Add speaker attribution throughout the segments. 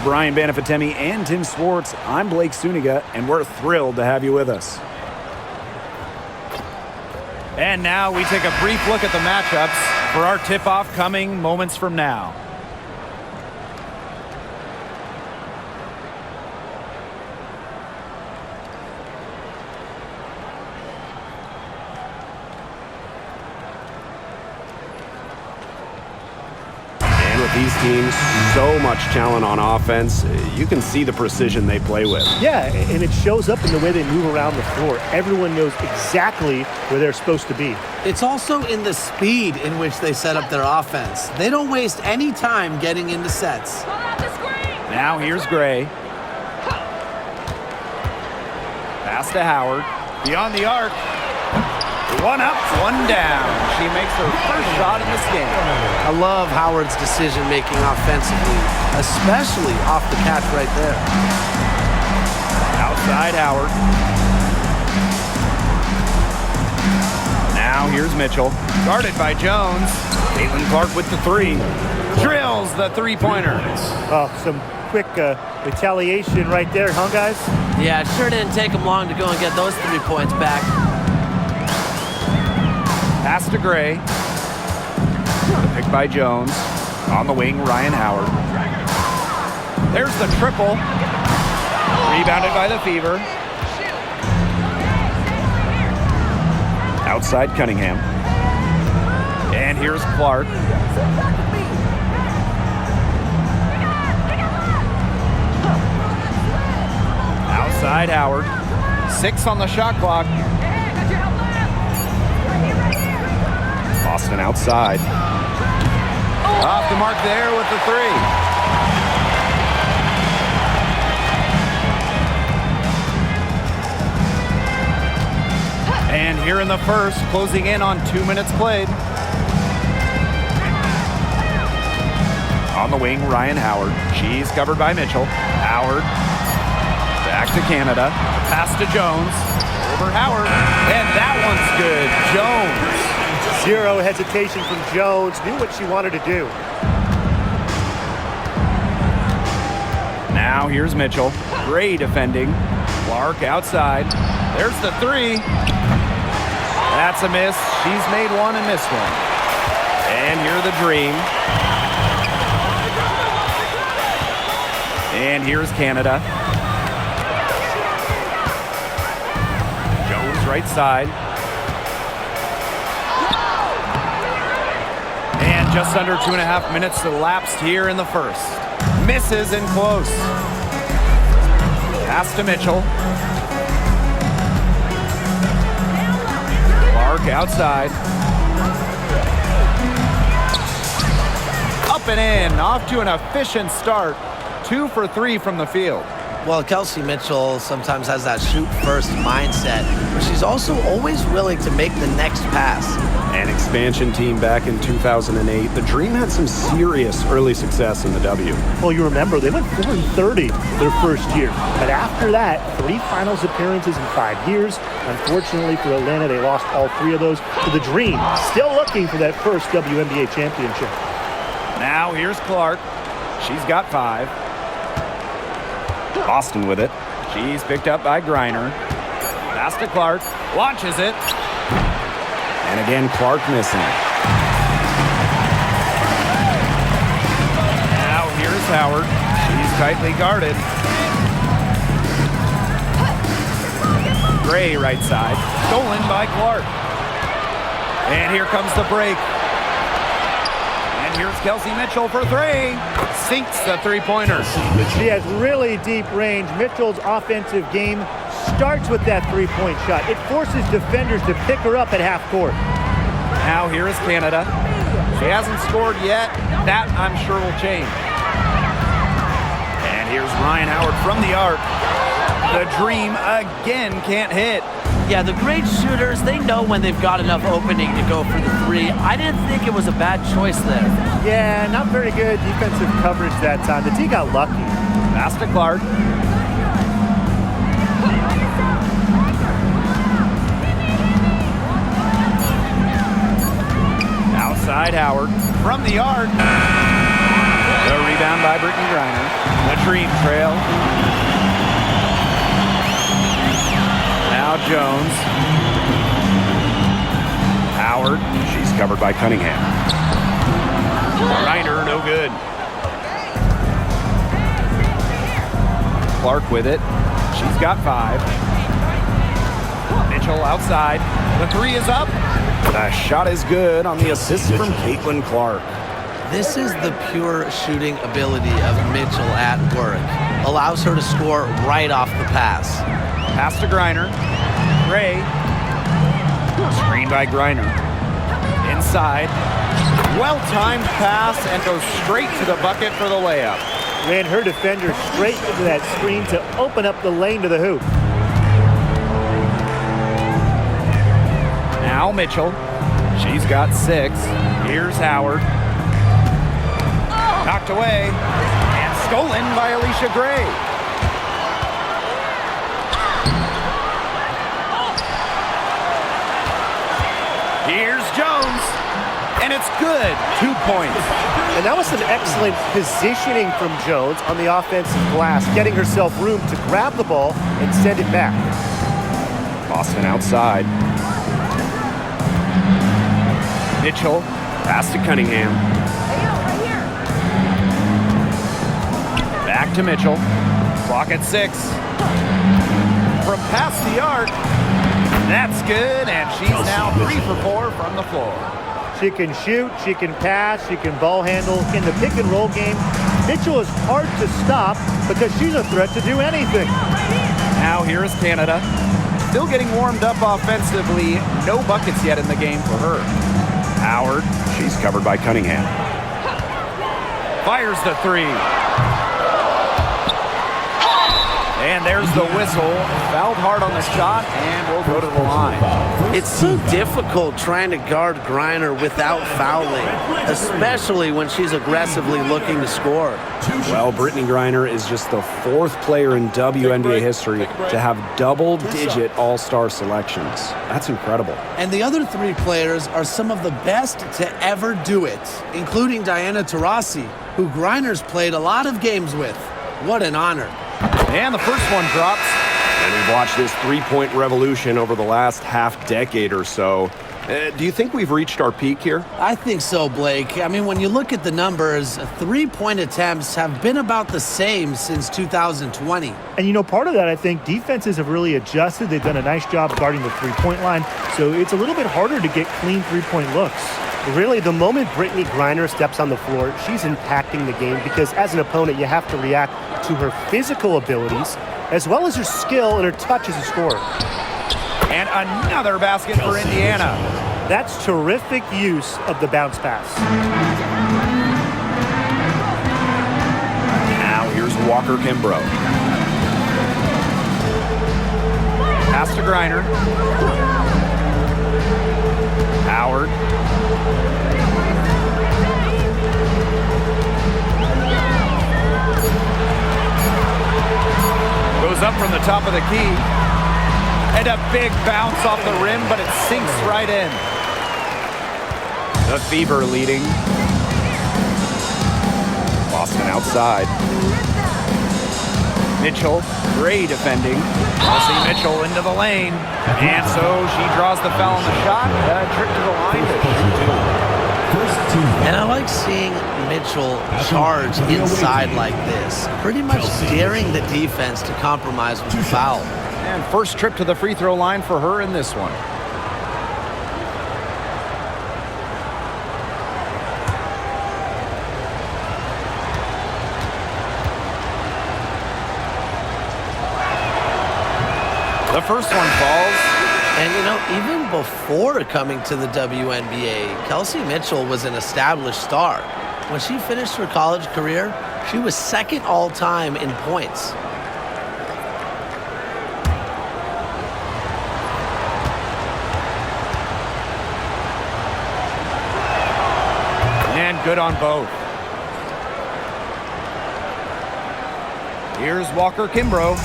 Speaker 1: Brian Banafitemi and Tim Swartz. I'm Blake Suniga, and we're thrilled to have you with us.
Speaker 2: And now we take a brief look at the matchups for our tip-off coming moments from now.
Speaker 3: These teams, so much talent on offense. You can see the precision they play with.
Speaker 4: Yeah, and it shows up in the way they move around the floor. Everyone knows exactly where they're supposed to be.
Speaker 5: It's also in the speed in which they set up their offense. They don't waste any time getting into sets.
Speaker 2: Now here's Gray. Pass to Howard. Beyond the arc. One up, one down. She makes her first shot in this game.
Speaker 5: I love Howard's decision-making offensively, especially off the catch right there.
Speaker 2: Outside Howard. Now here's Mitchell. Guarded by Jones. Caitlin Clark with the three. Drills the three-pointer.
Speaker 4: Oh, some quick retaliation right there, huh, guys?
Speaker 5: Yeah, it sure didn't take them long to go and get those 3 points back.
Speaker 2: Pass to Gray. The pick by Jones. On the wing, Ryan Howard. There's the triple. Rebounded by the Fever.
Speaker 1: Outside Cunningham.
Speaker 2: And here's Clark. Outside Howard. 6 on the shot clock.
Speaker 1: Boston outside.
Speaker 2: Off the mark there with the three. And here in the first, closing in on 2 minutes played.
Speaker 1: On the wing, Ryan Howard.
Speaker 2: She's covered by Mitchell. Howard. Back to Canada. Pass to Jones. Over Howard. And that one's good. Jones.
Speaker 4: Zero hesitation from Jones. Knew what she wanted to do.
Speaker 2: Now here's Mitchell. Gray defending. Clark outside. There's the three. That's a miss. She's made one and missed one. And here the Dream. And here's Canada. Jones right side. And just under 2.5 minutes elapsed here in the first. Misses and close. Pass to Mitchell. Clark outside. Up and in. Off to an efficient start. 2 for 3 from the field.
Speaker 5: Well, Kelsey Mitchell sometimes has that shoot-first mindset, but she's also always willing to make the next pass.
Speaker 3: An expansion team back in 2008. The Dream had some serious early success in the W.
Speaker 4: Well, you remember, they went 4-30 their first year. But after that, 3 finals appearances in 5 years. Unfortunately for Atlanta, they lost all 3 of those to the Dream. Still looking for that first WNBA championship.
Speaker 2: Now here's Clark. She's got 5.
Speaker 1: Boston with it.
Speaker 2: She's picked up by Griner. Pass to Clark. Launches it.
Speaker 1: And again, Clark missing.
Speaker 2: Now here's Howard. She's tightly guarded. Gray right side. Stolen by Clark. And here comes the break. And here's Kelsey Mitchell for 3. Sinks the three-pointer.
Speaker 4: She has really deep range. Mitchell's offensive game starts with that three-point shot. It forces defenders to pick her up at half court.
Speaker 2: Now here is Canada. She hasn't scored yet. That, I'm sure, will change. And here's Ryan Howard from the arc. The Dream again can't hit.
Speaker 5: Yeah, the great shooters, they know when they've got enough opening to go for the 3. I didn't think it was a bad choice there.
Speaker 4: Yeah, not very good defensive coverage that time. The D got lucky.
Speaker 2: Pass to Clark. Outside Howard from the arc. The rebound by Brittany Griner. The dream trail. Now Jones. Howard.
Speaker 3: She's covered by Cunningham.
Speaker 2: Reiner, no good. Clark with it. She's got 5. Mitchell outside. The 3 is up.
Speaker 1: The shot is good on the assist from CaitlincLark.
Speaker 5: This is the pure shooting ability of Mitchell at work. Allows her to score right off the pass.
Speaker 2: Pass to Griner. Gray. Screen by Griner. Inside. Well-timed pass and goes straight to the bucket for the layup.
Speaker 4: Ran her defender straight into that screen to open up the lane to the hoop.
Speaker 2: Now Mitchell. She's got 6. Here's Howard. Knocked away and stolen by Alicia Gray. Here's Jones, and it's good. 2 points.
Speaker 4: And that was some excellent positioning from Jones on the offensive glass, getting herself room to grab the ball and send it back.
Speaker 3: Boston outside.
Speaker 2: Mitchell,
Speaker 3: Pass to Cunningham.
Speaker 2: back to Mitchell. Clock at 6. From past the arc. That's good, and she's now 3 for 4 from the floor.
Speaker 4: She can shoot, she can pass, she can ball handle. In the pick and roll game, Mitchell is hard to stop because she's a threat to do anything.
Speaker 2: Now here is Canada. Still getting warmed up offensively. No buckets yet in the game for her. Howard
Speaker 3: She's covered by Cunningham.
Speaker 2: fires the 3. And there's the whistle. Fouled hard on the shot, and we'll go to the line.
Speaker 5: It's so difficult trying to guard Griner without fouling, especially when she's aggressively looking to score.
Speaker 3: Well, Brittany Griner is just the 4th player in WNBA history to have double-digit all-star selections. That's incredible.
Speaker 5: And the other 3 players are some of the best to ever do it, including Diana Taurasi, who Griner's played a lot of games with. What an honor.
Speaker 2: And the first one drops.
Speaker 3: And we've watched this 3-point revolution over the last half-decade or so. Do you think we've reached our peak here?
Speaker 5: I think so, Blake. I mean, when you look at the numbers, 3-point attempts have been about the same since 2020.
Speaker 4: And, you know, part of that, I think, defenses have really adjusted. They've done a nice job guarding the three-point line, so it's a little bit harder to get clean three-point looks.
Speaker 6: Really, the moment Brittany Griner steps on the floor, she's impacting the game because as an opponent, you have to react to her physical abilities as well as her skill and her touch as a scorer.
Speaker 2: And another basket for Indiana.
Speaker 4: That's terrific use of the bounce pass.
Speaker 3: Now here's Walker Kimbrough.
Speaker 2: Pass to Griner. Howard. Goes up from the top of the key. And a big bounce off the rim, but it sinks right in.
Speaker 3: The Fever leading. Boston outside.
Speaker 2: Mitchell, Gray defending. See Mitchell into the lane. And so she draws the foul on the shot. A trip to the line to shoot 2.
Speaker 5: And I like seeing Mitchell charge inside like this, pretty much daring the defense to compromise with the foul.
Speaker 2: And first trip to the free throw line for her in this one. The first one falls.
Speaker 5: And, you know, even before coming to the WNBA, Kelsey Mitchell was an established star. When she finished her college career, she was second all-time in points.
Speaker 2: And good on both. Here's Walker Kimbrough.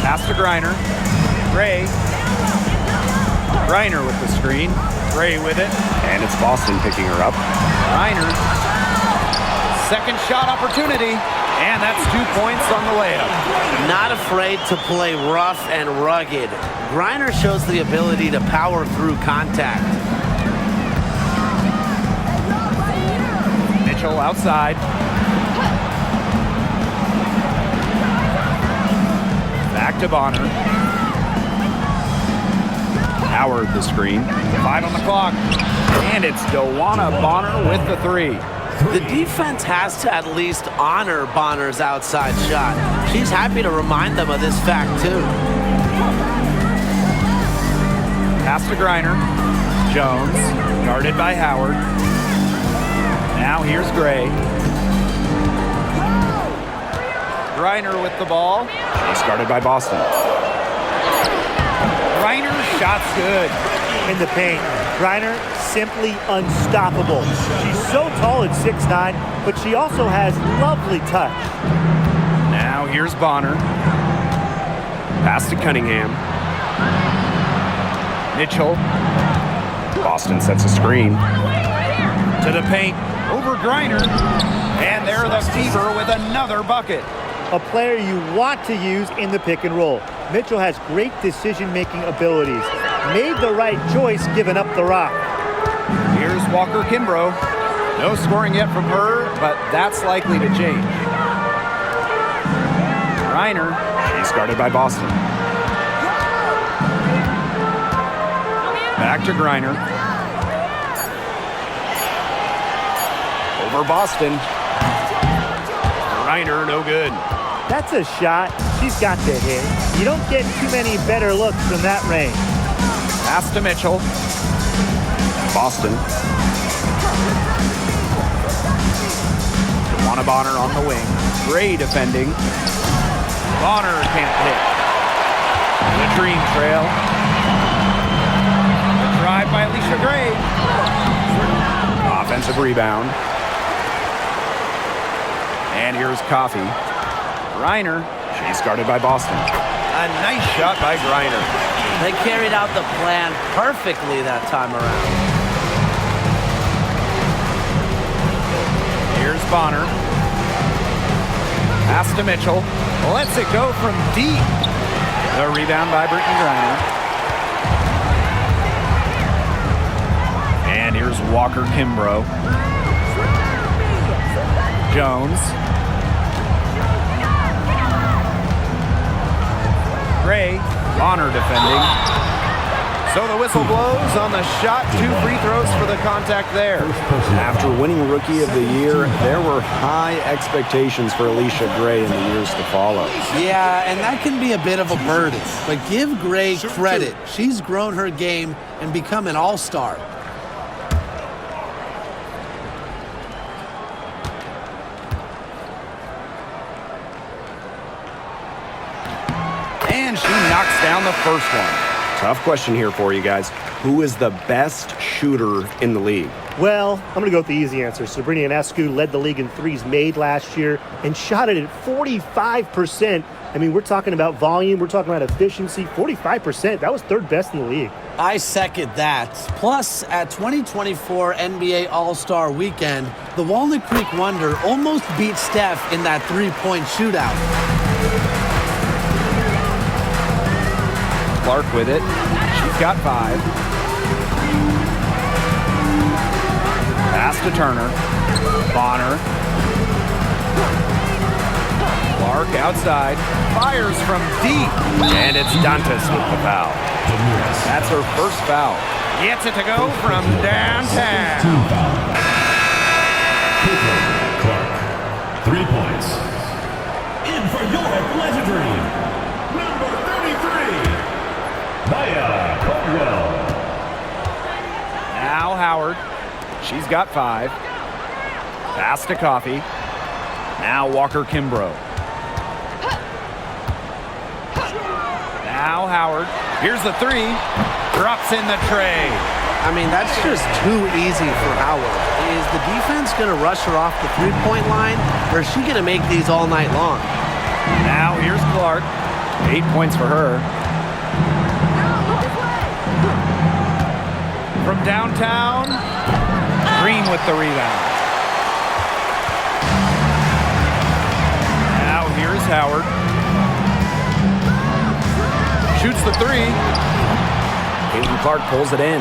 Speaker 2: Pass to Griner. Gray. Griner with the screen. Gray with it.
Speaker 3: And it's Boston picking her up.
Speaker 2: Griner. Second shot opportunity. And that's 2 points on the layup.
Speaker 5: Not afraid to play rough and rugged. Griner shows the ability to power through contact.
Speaker 2: Mitchell outside. Back to Bonner.
Speaker 3: Howard the screen.
Speaker 2: 5 on the clock. And it's Dewana Bonner with the 3.
Speaker 5: The defense has to at least honor Bonner's outside shot. She's happy to remind them of this fact, too.
Speaker 2: Pass to Griner. Jones, guarded by Howard. Now here's Gray. Griner with the ball.
Speaker 3: She's guarded by Boston.
Speaker 2: Griner's shot's good.
Speaker 4: In the paint, Griner simply unstoppable. She's so tall at 6'9", but she also has lovely touch.
Speaker 2: Now here's Bonner.
Speaker 3: Pass to Cunningham.
Speaker 2: Mitchell
Speaker 3: Boston sets a screen.
Speaker 2: to the paint over Griner. And they're the Fever with another bucket.
Speaker 4: A player you want to use in the pick and roll. Mitchell has great decision-making abilities. Made the right choice giving up the rock.
Speaker 2: Here's Walker Kimbrough. No scoring yet from her, but that's likely to change. Griner.
Speaker 3: She's guarded by Boston.
Speaker 2: Back to Griner. Over Boston. Griner, no good.
Speaker 4: That's a shot. She's got to hit. You don't get too many better looks from that range.
Speaker 2: Pass to Mitchell.
Speaker 3: Boston.
Speaker 2: Dewana Bonner on the wing. Gray defending. Bonner can't hit. The dream trail. The drive by Alicia Gray.
Speaker 3: Offensive rebound.
Speaker 2: And here's Coffey. Griner.
Speaker 3: She's guarded by Boston.
Speaker 2: A nice shot by Griner.
Speaker 5: They carried out the plan perfectly that time around.
Speaker 2: Here's Bonner. Pass to Mitchell. Lets it go from deep. The rebound by Brittany Griner. And here's Walker Kimbrough. Jones. Gray. Bonner defending. So the whistle blows on the shot. 2 free throws for the contact there.
Speaker 3: After winning Rookie of the Year, there were high expectations for Alicia Gray in the years to follow.
Speaker 5: Yeah, and that can be a bit of a burden. But give Gray credit. She's grown her game and become an all-star.
Speaker 2: And she knocks down the first one.
Speaker 3: Tough question here for you guys. Who is the best shooter in the league?
Speaker 4: Well, I'm going to go with the easy answer. Sabrina Ionescu led the league in threes made last year and shot it at 45%. I mean, we're talking about volume. We're talking about efficiency. 45%. That was third best in the league.
Speaker 5: I second that. Plus, at 2024 NBA All-Star Weekend, the Walnut Creek Wonder almost beat Steph in that three-point shootout.
Speaker 2: Clark with it. She's got 5. Pass to Turner. Bonner. Clark outside. Fires from deep. And it's Dantas with the foul. That's her first foul. Gets it to go from downtown.
Speaker 7: Clark, 3 points. In for your legendary number 33. Maya Caldwell.
Speaker 2: Now Howard. She's got 5. Pass to Coffey. Now Walker Kimbrough. Now Howard. Here's the 3. Drops in the tray.
Speaker 5: I mean, that's just too easy for Howard. Is the defense going to rush her off the three-point line, or is she going to make these all night long?
Speaker 2: Now here's Clark. 8 points for her. From downtown, Green with the rebound. Now here's Howard. Shoots the three.
Speaker 3: Caitlin Clark pulls it in.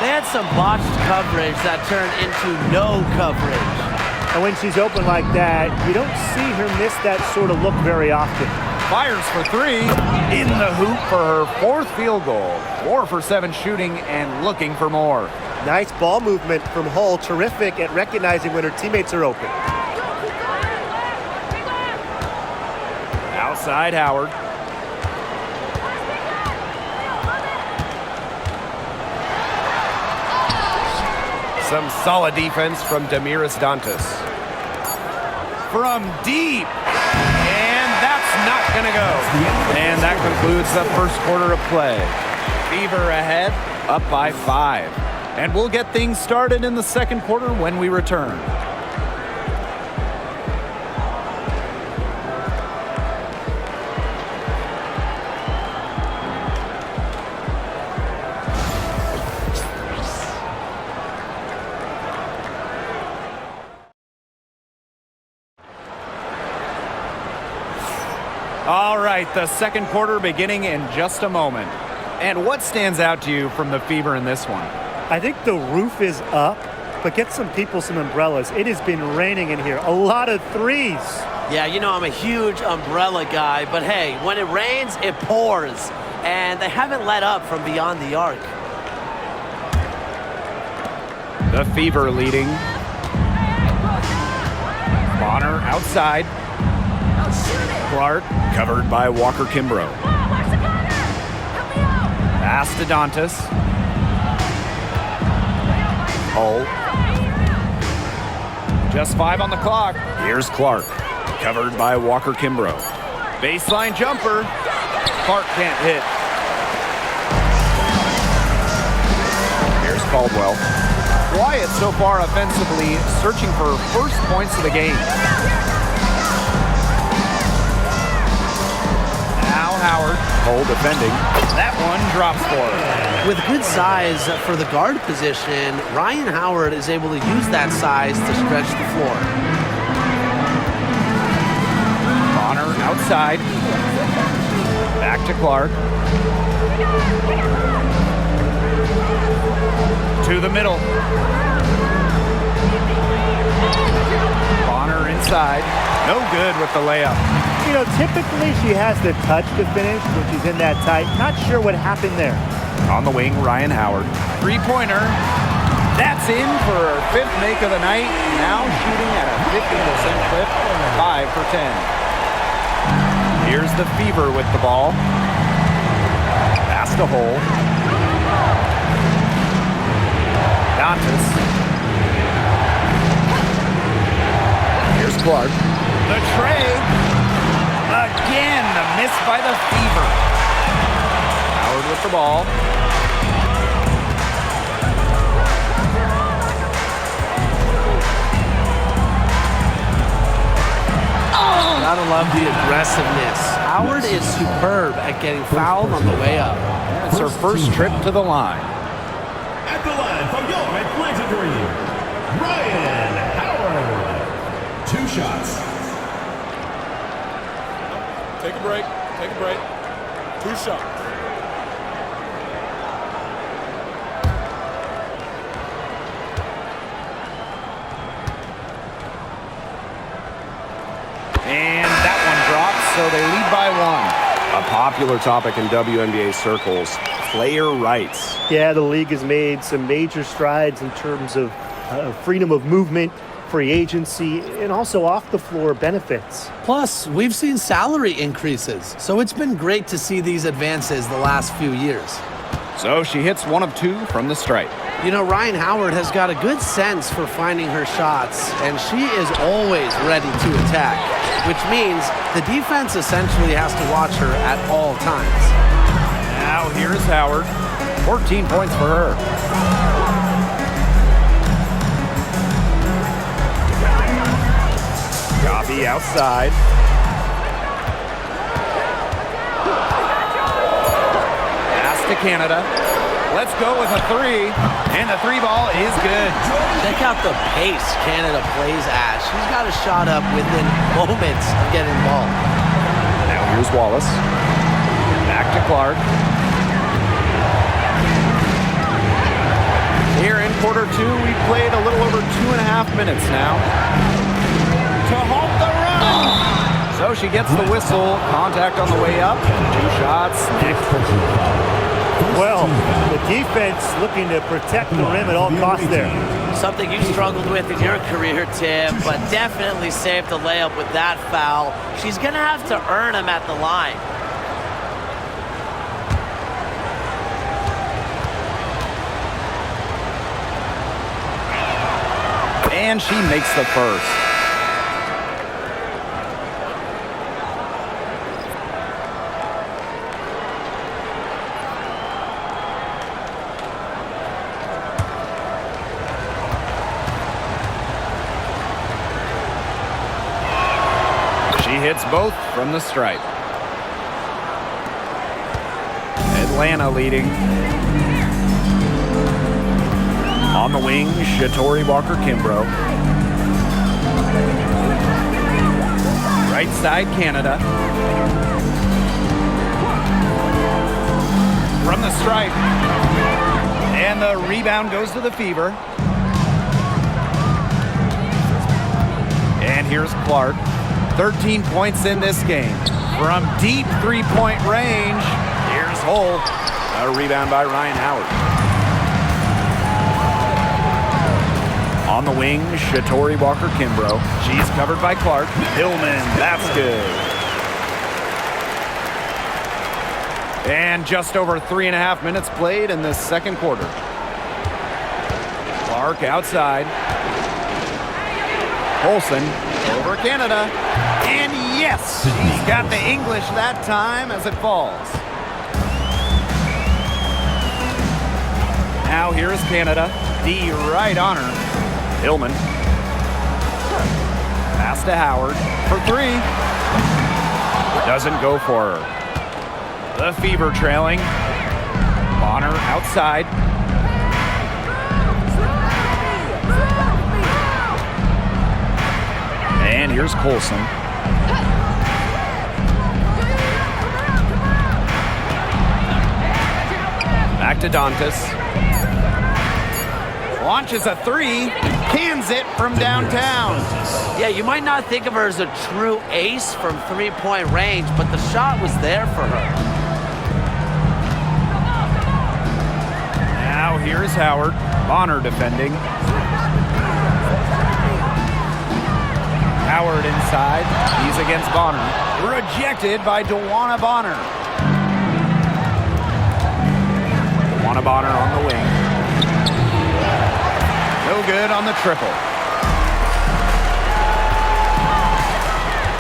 Speaker 5: They had some botched coverage that turned into no coverage.
Speaker 4: And when she's open like that, you don't see her miss that sort of look very often.
Speaker 2: Fires for three. In the hoop for her fourth field goal. 4 for 7 shooting and looking for more.
Speaker 6: Nice ball movement from Hull. Terrific at recognizing when her teammates are open.
Speaker 2: Outside Howard. Some solid defense from Damiris Dantas. From deep. And that's not going to go. And that concludes the first quarter of play. Fever ahead, up by 5. And we'll get things started in the second quarter when we return. All right, the second quarter beginning in just a moment. And what stands out to you from the Fever in this one?
Speaker 4: I think the roof is up, but get some people some umbrellas. It has been raining in here. A lot of threes.
Speaker 5: Yeah, you know I'm a huge umbrella guy, but hey, when it rains, it pours. And they haven't let up from beyond the arc.
Speaker 2: The Fever leading. Bonner outside. Clark covered by Walker Kimbrough. Pass to Dantas. Hull. Just 5 on the clock. Here's Clark. Covered by Walker Kimbrough. Baseline jumper. Clark can't hit. Here's Caldwell. Quiet so far offensively, searching for first points of the game. Now Howard. Hull defending. That one drops for her.
Speaker 5: With good size for the guard position, Ryan Howard is able to use that size to stretch the floor.
Speaker 2: Bonner outside. Back to Clark. To the middle. Bonner inside. No good with the layup.
Speaker 4: You know, typically she has the touch to finish when she's in that tight. Not sure what happened there.
Speaker 2: On the wing, Ryan Howard. Three-pointer. That's in for her 5th make of the night. Now shooting at a 50% clip. 5 for 10. Here's the Fever with the ball. Pass to Hull. Dantas. Here's Clark. The tray. Again, the miss by the Fever. Howard with the ball.
Speaker 5: Gotta love the aggressiveness. Howard is superb at getting fouled on the way up.
Speaker 2: It's her first trip to the line.
Speaker 7: At the line from your Atlanta Dream, Ryan Howard. 2 shots.
Speaker 8: Take a break. Take a break. 2 shots.
Speaker 2: And that one drops, so they lead by 1.
Speaker 3: A popular topic in WNBA circles, player rights.
Speaker 4: Yeah, the league has made some major strides in terms of freedom of movement, free agency, and also off-the-floor benefits.
Speaker 5: Plus, we've seen salary increases, so it's been great to see these advances the last few years.
Speaker 2: So she hits 1 of 2 from the stripe.
Speaker 5: You know, Ryan Howard has got a good sense for finding her shots, and she is always ready to attack, which means the defense essentially has to watch her at all times.
Speaker 2: Now here's Howard. 14 points for her. Gabi outside. Pass to Canada. Let's go with a three. And the three ball is good.
Speaker 5: Check out the pace Canada plays at. She's got a shot up within moments of getting the ball.
Speaker 3: Now here's Wallace. Back to Clark.
Speaker 2: Here in quarter two, we've played a little over 2.5 minutes now. To halt the run. So she gets the whistle. Contact on the way up. 2 shots.
Speaker 4: Well, the defense looking to protect the rim at all costs there.
Speaker 5: Something you struggled with in your career, Tim, but definitely saved the layup with that foul. She's going to have to earn him at the line.
Speaker 2: And she makes the first. She hits both from the stripe. Atlanta leading. On the wing, Shatori Walker-Kimbrough. Right side, Canada. From the stripe. And the rebound goes to the Fever. And here's Clark. 13 points in this game. From deep three-point range, here's Hull. A rebound by Ryan Howard. On the wing, Shatori Walker-Kimbrough. She's covered by Clark. Hillman, that's good. And just over 3.5 minutes played in this second quarter. Clark outside. Olsen over Canada. And yes, she's got the English that time as it falls. Now here's Canada. D right on her. Hillman. Pass to Howard for 3. Doesn't go for her. The Fever trailing. Bonner outside. And here's Colson. Back to Dantas. Launches a 3, cans it from downtown.
Speaker 5: Yeah, you might not think of her as a true ace from three-point range, but the shot was there for her.
Speaker 2: Now here's Howard. Bonner defending. Howard inside. He's against Bonner. Rejected by DeWanna Bonner. DeWanna Bonner on the wing. No good on the triple.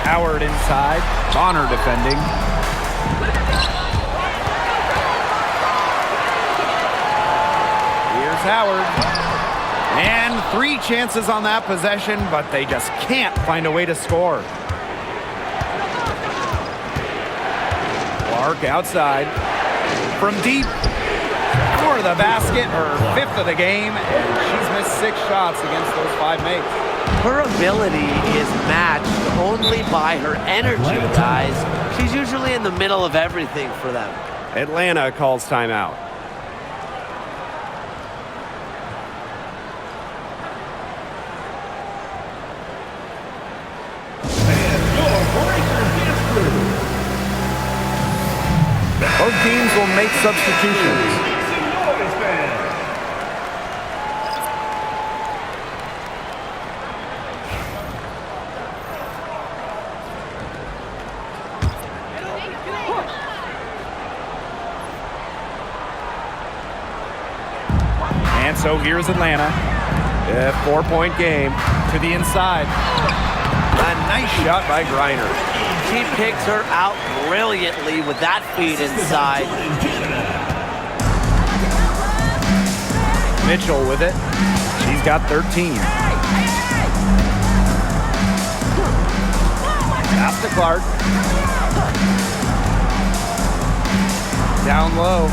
Speaker 2: Howard inside. Bonner defending. Here's Howard. And 3 chances on that possession, but they just can't find a way to score. Clark outside. From deep. For the basket, her 5th of the game, and she's missed 6 shots against those 5 mates.
Speaker 5: Her ability is matched only by her energy, guys. She's usually in the middle of everything for them.
Speaker 3: Atlanta calls timeout.
Speaker 2: Both teams will make substitutions. And so here's Atlanta. A 4-point game to the inside. A nice shot by Griner.
Speaker 5: She picked her out brilliantly with that feed inside.
Speaker 2: Mitchell with it. She's got 13. Pass to Clark. Down low.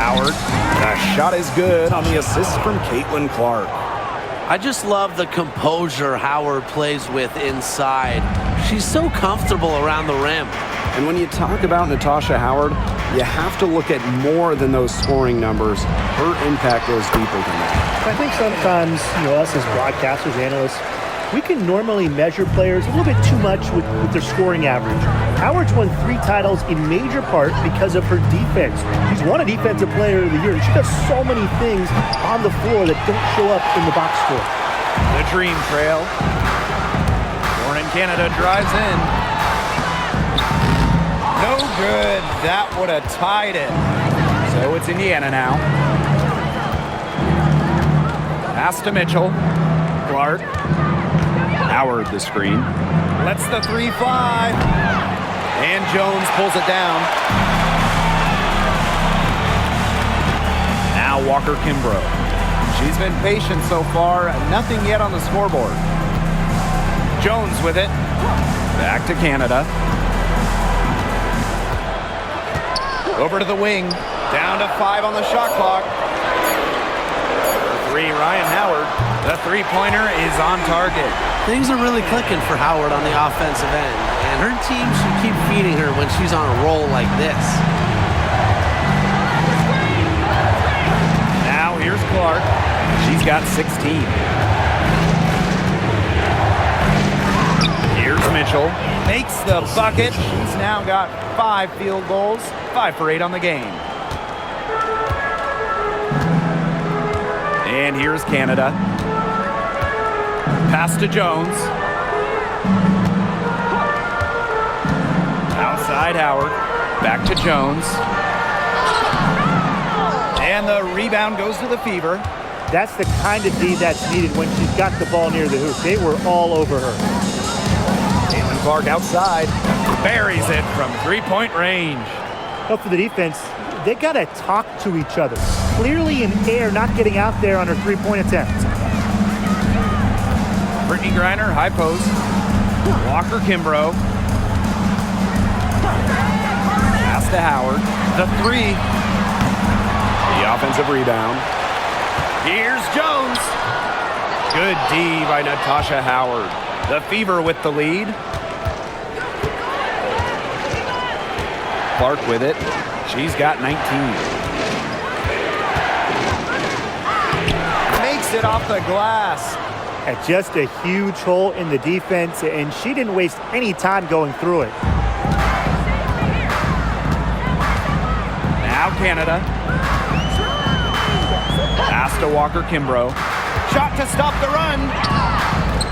Speaker 1: Howard. The shot is good on the assist from Caitlin-Clark.
Speaker 5: I just love the composure Howard plays with inside. She's so comfortable around the rim.
Speaker 3: And when you talk about Natasha Howard, you have to look at more than those scoring numbers. Her impact goes deeper than that.
Speaker 4: I think sometimes, us as broadcasters, analysts, we can normally measure players a little bit too much with their scoring average. Howard's won 3 titles in major part because of her defense. She's won a Defensive Player of the Year, and she does so many things on the floor that don't show up in the box score.
Speaker 2: The dream trail. Born in Canada drives in. No good. That would have tied it.
Speaker 1: So it's Indiana now. Pass to Mitchell. Clark. Howard the screen.
Speaker 2: Lets the 3 fly. And Jones pulls it down.
Speaker 1: Now Walker Kimbrough.
Speaker 2: She's been patient so far. Nothing yet on the scoreboard. Jones with it.
Speaker 1: Back to Canada.
Speaker 2: Over to the wing. Down to 5 on the shot clock. The 3, Ryan Howard. The three-pointer is on target.
Speaker 5: Things are really clicking for Howard on the offensive end, and her team should keep feeding her when she's on a roll like this.
Speaker 1: Now here's Clark. She's got 16. Here's Mitchell.
Speaker 2: Makes the bucket. She's now got 5 field goals. 5 for 8 on the game.
Speaker 1: And here's Canada.
Speaker 2: Pass to Jones.
Speaker 1: Outside Howard.
Speaker 2: Back to Jones. And the rebound goes to the Fever.
Speaker 4: That's the kind of D that's needed when she's got the ball near the hoop. They were all over her.
Speaker 1: Caitlin-Clark outside.
Speaker 2: Buries it from 3-point range.
Speaker 4: But for the defense, they got to talk to each other. Clearly in air, not getting out there on her 3-point attempt.
Speaker 2: Brittany Griner, high post. Walker Kimbrough.
Speaker 1: Pass to Howard.
Speaker 2: The 3.
Speaker 1: The offensive rebound.
Speaker 2: Here's Jones. Good D by Natasha Howard. The Fever with the lead.
Speaker 1: Clark with it. She's got 19.
Speaker 2: Makes it off the glass.
Speaker 4: At just a huge hole in the defense, and she didn't waste any time going through it.
Speaker 1: Now Canada. Pass to Walker Kimbrough.
Speaker 2: Shot to stop the run.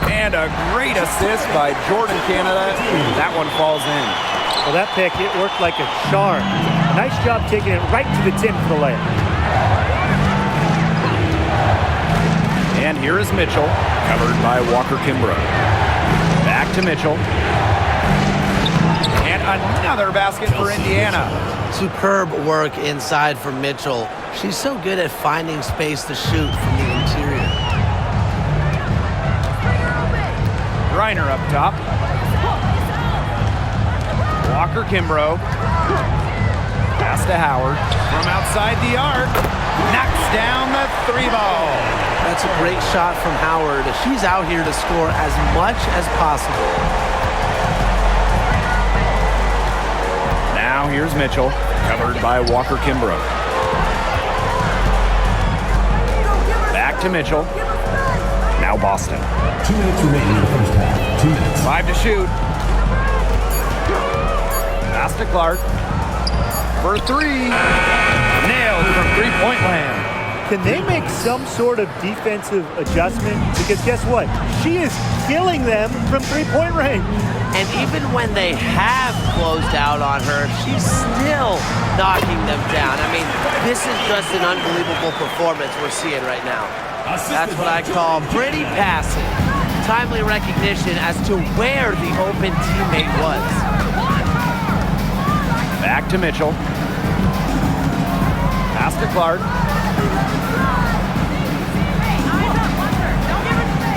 Speaker 2: And a great assist by Jordan Canada. That one falls in.
Speaker 4: Well, that pick, it worked like a charm. Nice job taking it right to the tin for the layup.
Speaker 1: And here is Mitchell, covered by Walker Kimbrough. Back to Mitchell.
Speaker 2: And another basket for Indiana.
Speaker 5: Superb work inside for Mitchell. She's so good at finding space to shoot from the interior.
Speaker 2: Griner up top. Walker Kimbrough.
Speaker 1: Pass to Howard.
Speaker 2: From outside the arc. Knocks down the 3 ball.
Speaker 5: That's a great shot from Howard. She's out here to score as much as possible.
Speaker 1: Now here's Mitchell, covered by Walker Kimbrough. Back to Mitchell. Now Boston.
Speaker 7: 2 minutes remaining in the first half. 2 minutes.
Speaker 2: 5 to shoot.
Speaker 1: Pass to Clark.
Speaker 2: For 3. Nailed from 3-point land.
Speaker 4: Can they make some sort of defensive adjustment? Because guess what? She is killing them from 3-point range.
Speaker 5: And even when they have closed out on her, she's still knocking them down. I mean, this is just an unbelievable performance we're seeing right now. That's what I call pretty passing. Timely recognition as to where the open teammate was.
Speaker 1: Back to Mitchell. Pass to Clark.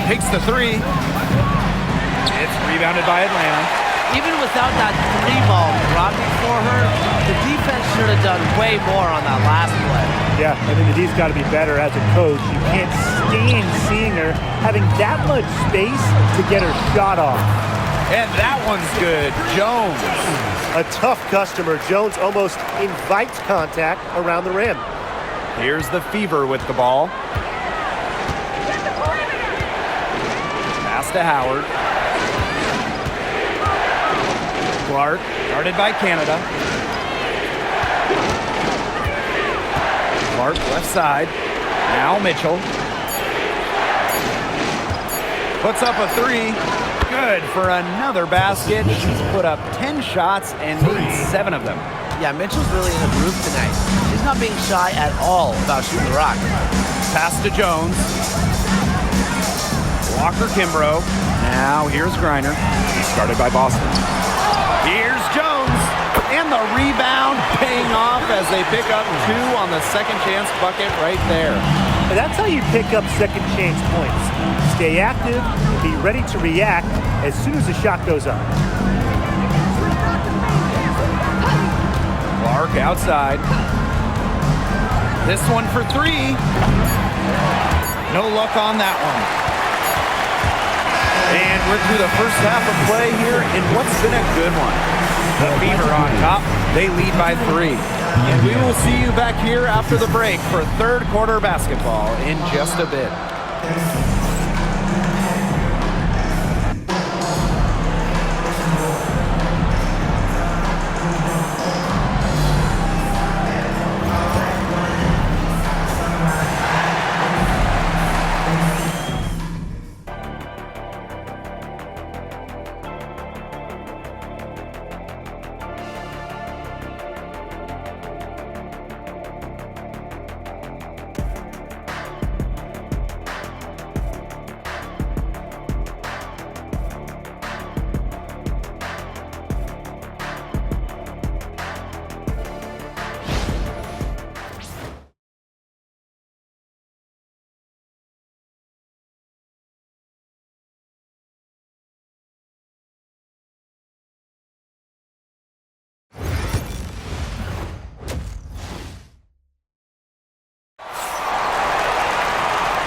Speaker 2: Takes the 3. It's rebounded by Atlanta.
Speaker 5: Even without that 3 ball dropping for her, the defense should have done way more on that last play.
Speaker 4: Yeah, I mean, he's got to be better as a coach. You can't stand seeing her having that much space to get her shot off.
Speaker 2: And that one's good. Jones.
Speaker 6: A tough customer. Jones almost invites contact around the rim.
Speaker 2: Here's the Fever with the ball. Pass to Howard. Clark, guarded by Canada. Clark, left side. Now Mitchell. Puts up a three. Good for another basket. She's put up 10 shots and made 7 of them.
Speaker 5: Yeah, Mitchell's really in a groove tonight. She's not being shy at all about shooting the rock.
Speaker 2: Pass to Jones. Walker Kimbrough. Now here's Griner. He's guarded by Boston. Here's Jones. And the rebound paying off as they pick up 2 on the second chance bucket right there.
Speaker 4: And that's how you pick up second chance points. Stay active, be ready to react as soon as the shot goes up.
Speaker 2: Clark outside. This one for 3. No luck on that one. And we're through the first half of play here in what's been a good one. The Fever on top. They lead by 3. And we will see you back here after the break for third quarter basketball in just a bit.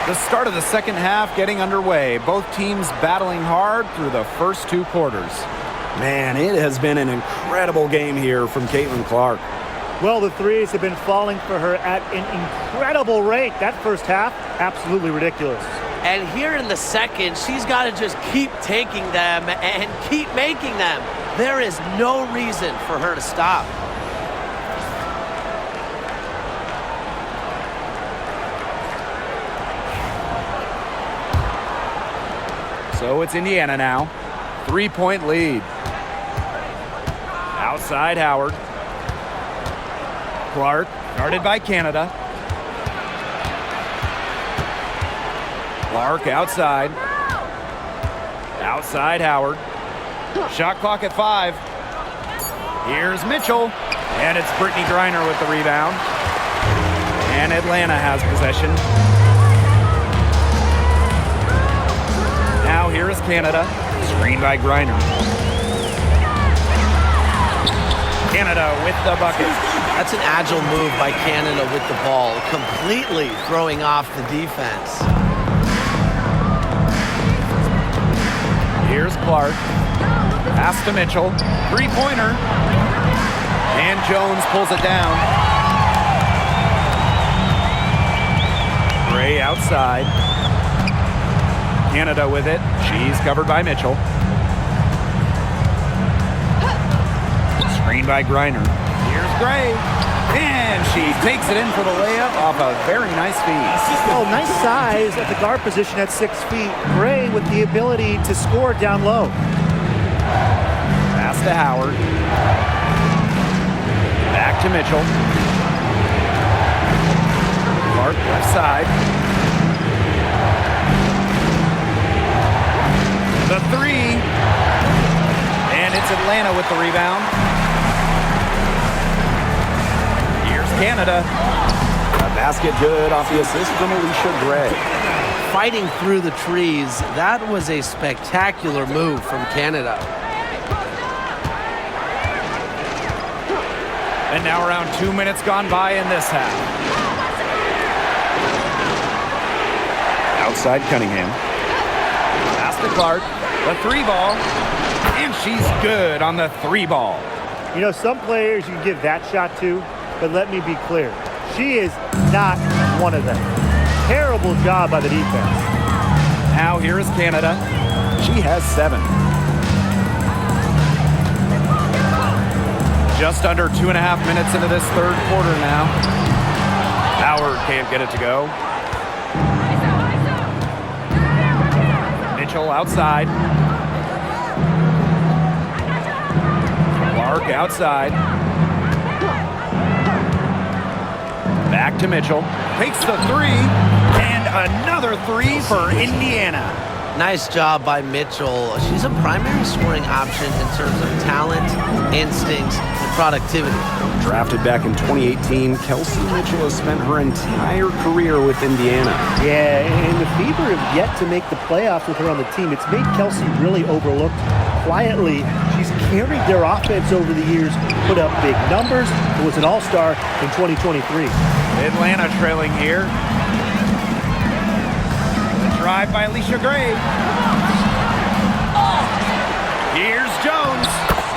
Speaker 2: The start of the second half getting underway. Both teams battling hard through the first 2 quarters.
Speaker 3: Man, it has been an incredible game here from Caitlin Clark.
Speaker 4: Well, the threes have been falling for her at an incredible rate. That first half, absolutely ridiculous.
Speaker 5: And here in the second, she's got to just keep taking them and keep making them. There is no reason for her to stop.
Speaker 2: So it's Indiana now. 3-point lead. Outside Howard. Clark, guarded by Canada. Clark outside. Outside Howard. Shot clock at 5. Here's Mitchell. And it's Brittany Griner with the rebound. And Atlanta has possession. Now here is Canada. Screen by Griner. Canada with the bucket.
Speaker 5: That's an agile move by Canada with the ball, completely throwing off the defense.
Speaker 2: Here's Clark. Pass to Mitchell. 3-pointer. And Jones pulls it down. Gray outside. Canada with it. She's covered by Mitchell. Screen by Griner. Here's Gray. And she takes it in for the layup off a very nice feed.
Speaker 4: Oh, nice size at the guard position at 6 feet. Gray with the ability to score down low.
Speaker 2: Pass to Howard. Back to Mitchell. Clark left side. The 3. And it's Atlanta with the rebound. Here's Canada.
Speaker 3: A basket good off the assist from Alicia Gray.
Speaker 5: Fighting through the trees, that was a spectacular move from Canada.
Speaker 1: And now around 2 minutes gone by in this half.
Speaker 3: Outside Cunningham.
Speaker 1: Pass to Clark. The 3-ball. And she's good on the 3-ball.
Speaker 4: You know, some players you can give that shot to, but let me be clear. She is not one of them. Terrible job by the defense.
Speaker 1: Now here is Canada. She has 7. Just under 2.5 minutes into this third quarter now. Howard can't get it to go. Mitchell outside. Clark outside. Back to Mitchell. Takes the 3. And another 3 for Indiana.
Speaker 5: Nice job by Mitchell. She's a primary scoring option in terms of talent, instincts, and productivity.
Speaker 3: Drafted back in 2018, Kelsey Mitchell has spent her entire career with Indiana.
Speaker 4: Yeah, and the Fever have yet to make the playoffs with her on the team. It's made Kelsey really overlooked. Quietly, she's carried their offense over the years, put up big numbers, and was an all-star in 2023.
Speaker 1: Atlanta trailing here. Drive by Alicia Gray. Here's Jones.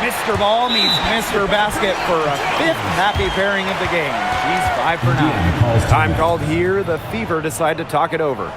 Speaker 1: Mr. Ball meets Mr. Basket for a 5th happy pairing of the game. She's 5 for 9. Time called here. The Fever decide to talk it over.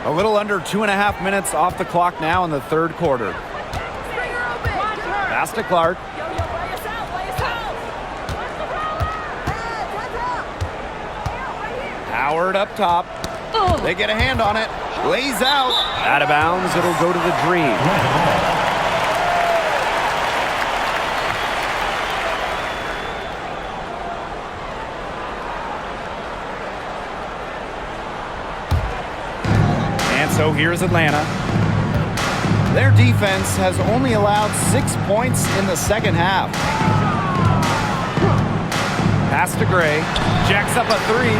Speaker 1: A little under 2.5 minutes off the clock now in the third quarter. Pass to Clark. Howard up top. They get a hand on it. Lays out. Out of bounds. It'll go to the Dream. So here's Atlanta. Their defense has only allowed 6 points in the second half. Pass to Gray. Jacks up a 3.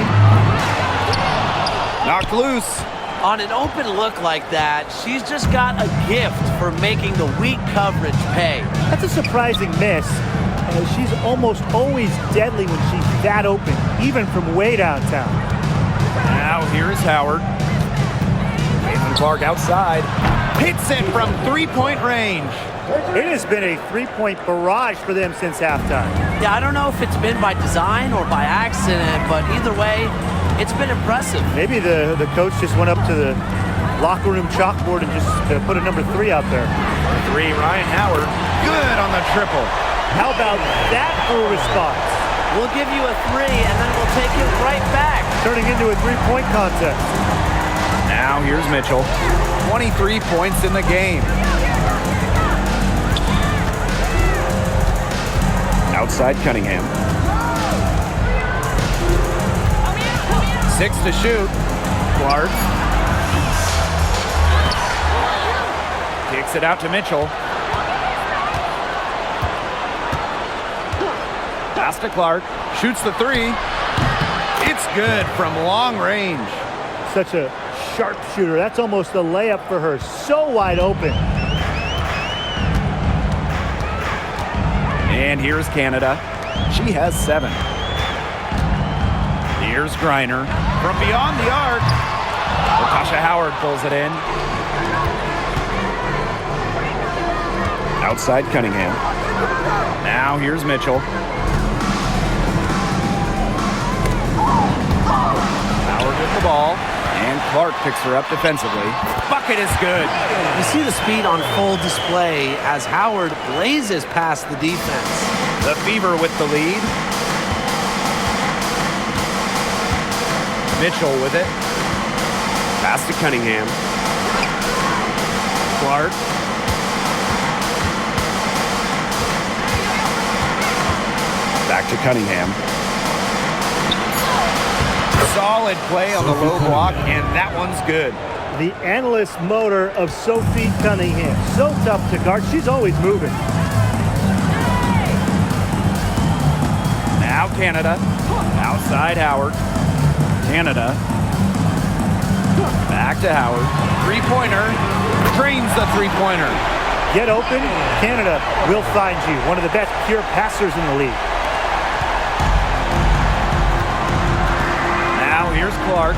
Speaker 1: Knocked loose.
Speaker 5: On an open look like that, she's just got a gift for making the weak coverage pay.
Speaker 4: That's a surprising miss. She's almost always deadly when she's that open, even from way downtown.
Speaker 1: Now here's Howard. Clark outside. Hits it from 3-point range.
Speaker 4: It has been a 3-point barrage for them since halftime.
Speaker 5: Yeah, I don't know if it's been by design or by accident, but either way, it's been impressive.
Speaker 4: Maybe the coach just went up to the locker room chalkboard and just put a number 3 out there.
Speaker 1: 3, Ryan Howard. Good on the triple.
Speaker 4: How about that for a response?
Speaker 5: We'll give you a 3, and then we'll take it right back.
Speaker 4: Turning into a 3-point contest.
Speaker 1: Now here's Mitchell. 23 points in the game. Outside Cunningham. 6 to shoot. Clark. Kicks it out to Mitchell. Pass to Clark. Shoots the 3. It's good from long range.
Speaker 4: Such a sharpshooter. That's almost a layup for her. So wide open.
Speaker 1: And here's Canada. She has 7. Here's Griner. From beyond the arc. Natasha Howard pulls it in.
Speaker 3: Outside Cunningham.
Speaker 1: Now here's Mitchell. Howard with the ball. And Clark picks her up defensively. Bucket is good.
Speaker 5: You see the speed on full display as Howard blazes past the defense.
Speaker 1: The Fever with the lead. Mitchell with it.
Speaker 3: Pass to Cunningham.
Speaker 1: Clark.
Speaker 3: Back to Cunningham.
Speaker 1: Solid play on the low block, and that one's good.
Speaker 4: The endless motor of Sophie Cunningham. So tough to guard. She's always moving.
Speaker 1: Now Canada. Outside Howard. Canada. Back to Howard. Three-pointer. Drains the three-pointer.
Speaker 4: Get open. Canada will find you. One of the best pure passers in the league.
Speaker 1: Now here's Clark.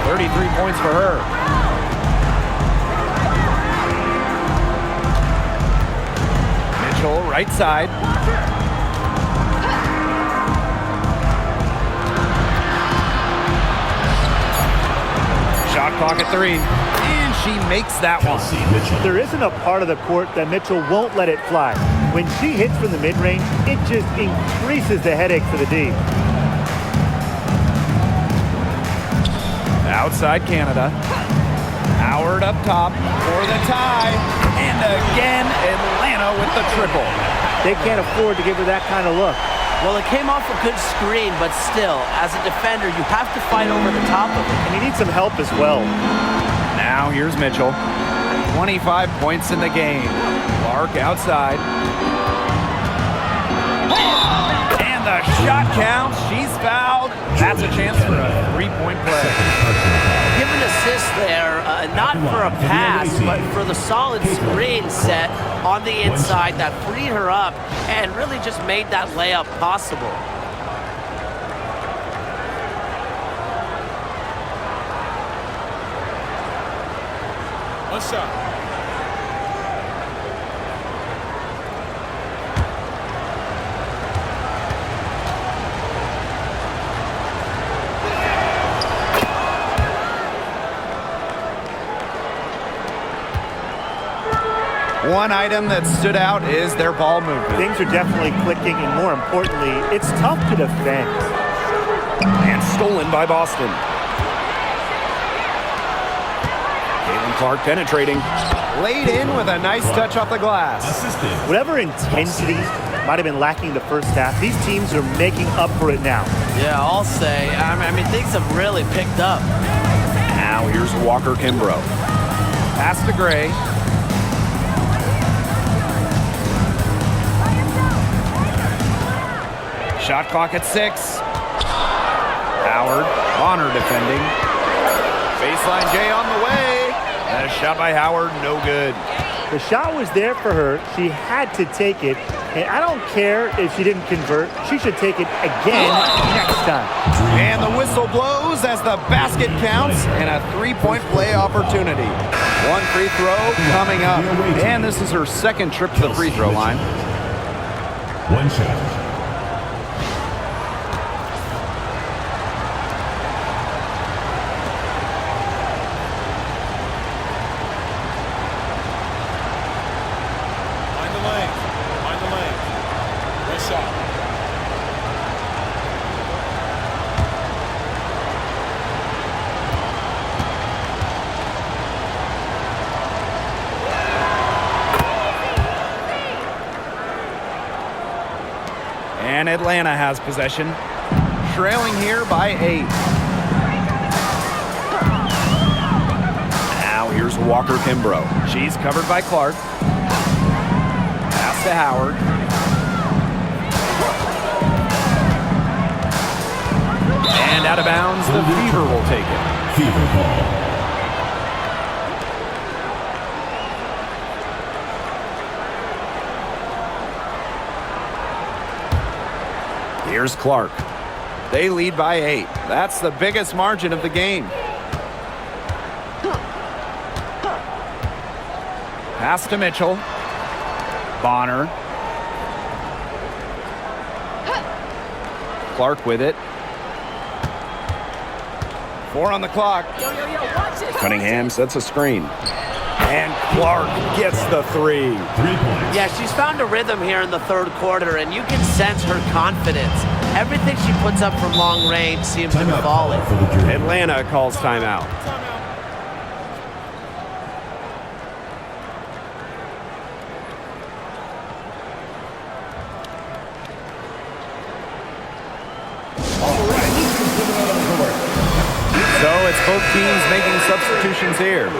Speaker 1: 33 points for her. Mitchell, right side. Shot clock at 3. And she makes that one.
Speaker 4: There isn't a part of the court that Mitchell won't let it fly. When she hits from the mid-range, it just increases the headache for the D.
Speaker 1: Outside Canada. Howard up top for the tie. And again, Atlanta with the triple.
Speaker 4: They can't afford to give her that kind of look.
Speaker 5: Well, it came off a good screen, but still, as a defender, you have to fight over the top of it.
Speaker 4: And you need some help as well.
Speaker 1: Now here's Mitchell. 25 points in the game. Clark outside. And the shot counts. She's fouled. That's a chance for a three-point play.
Speaker 5: Give an assist there, not for a pass, but for the solid screen set on the inside that freed her up and really just made that layup possible.
Speaker 8: One shot.
Speaker 1: One item that stood out is their ball movement.
Speaker 4: Things are definitely clicking, and more importantly, it's tough to defend.
Speaker 3: And stolen by Boston. Clark penetrating.
Speaker 1: Laid in with a nice touch off the glass.
Speaker 4: Whatever intensity might have been lacking in the first half, these teams are making up for it now.
Speaker 5: Yeah, I'll say. I mean, things have really picked up.
Speaker 3: Now here's Walker Kimbrough.
Speaker 1: Pass to Gray. Shot clock at 6. Howard. Bonner defending. Baseline J on the way. And a shot by Howard, no good.
Speaker 4: The shot was there for her. She had to take it. And I don't care if she didn't convert. She should take it again next time.
Speaker 1: And the whistle blows as the basket counts and a three-point play opportunity. One free throw coming up. And this is her second trip to the free throw line.
Speaker 7: One shot.
Speaker 1: And Atlanta has possession, trailing here by 8.
Speaker 3: Now here's Walker Kimbrough.
Speaker 1: She's covered by Clark. Pass to Howard. And out of bounds, the Fever will take it.
Speaker 7: Fever ball.
Speaker 3: Here's Clark.
Speaker 1: They lead by 8. That's the biggest margin of the game. Pass to Mitchell. Bonner. Clark with it. 4 on the clock.
Speaker 3: Cunningham sets a screen.
Speaker 1: And Clark gets the 3.
Speaker 7: 3 points.
Speaker 5: Yeah, she's found a rhythm here in the third quarter, and you can sense her confidence. Everything she puts up from long range seems to be falling.
Speaker 3: Atlanta calls timeout.
Speaker 1: So it's Both teams making substitutions here.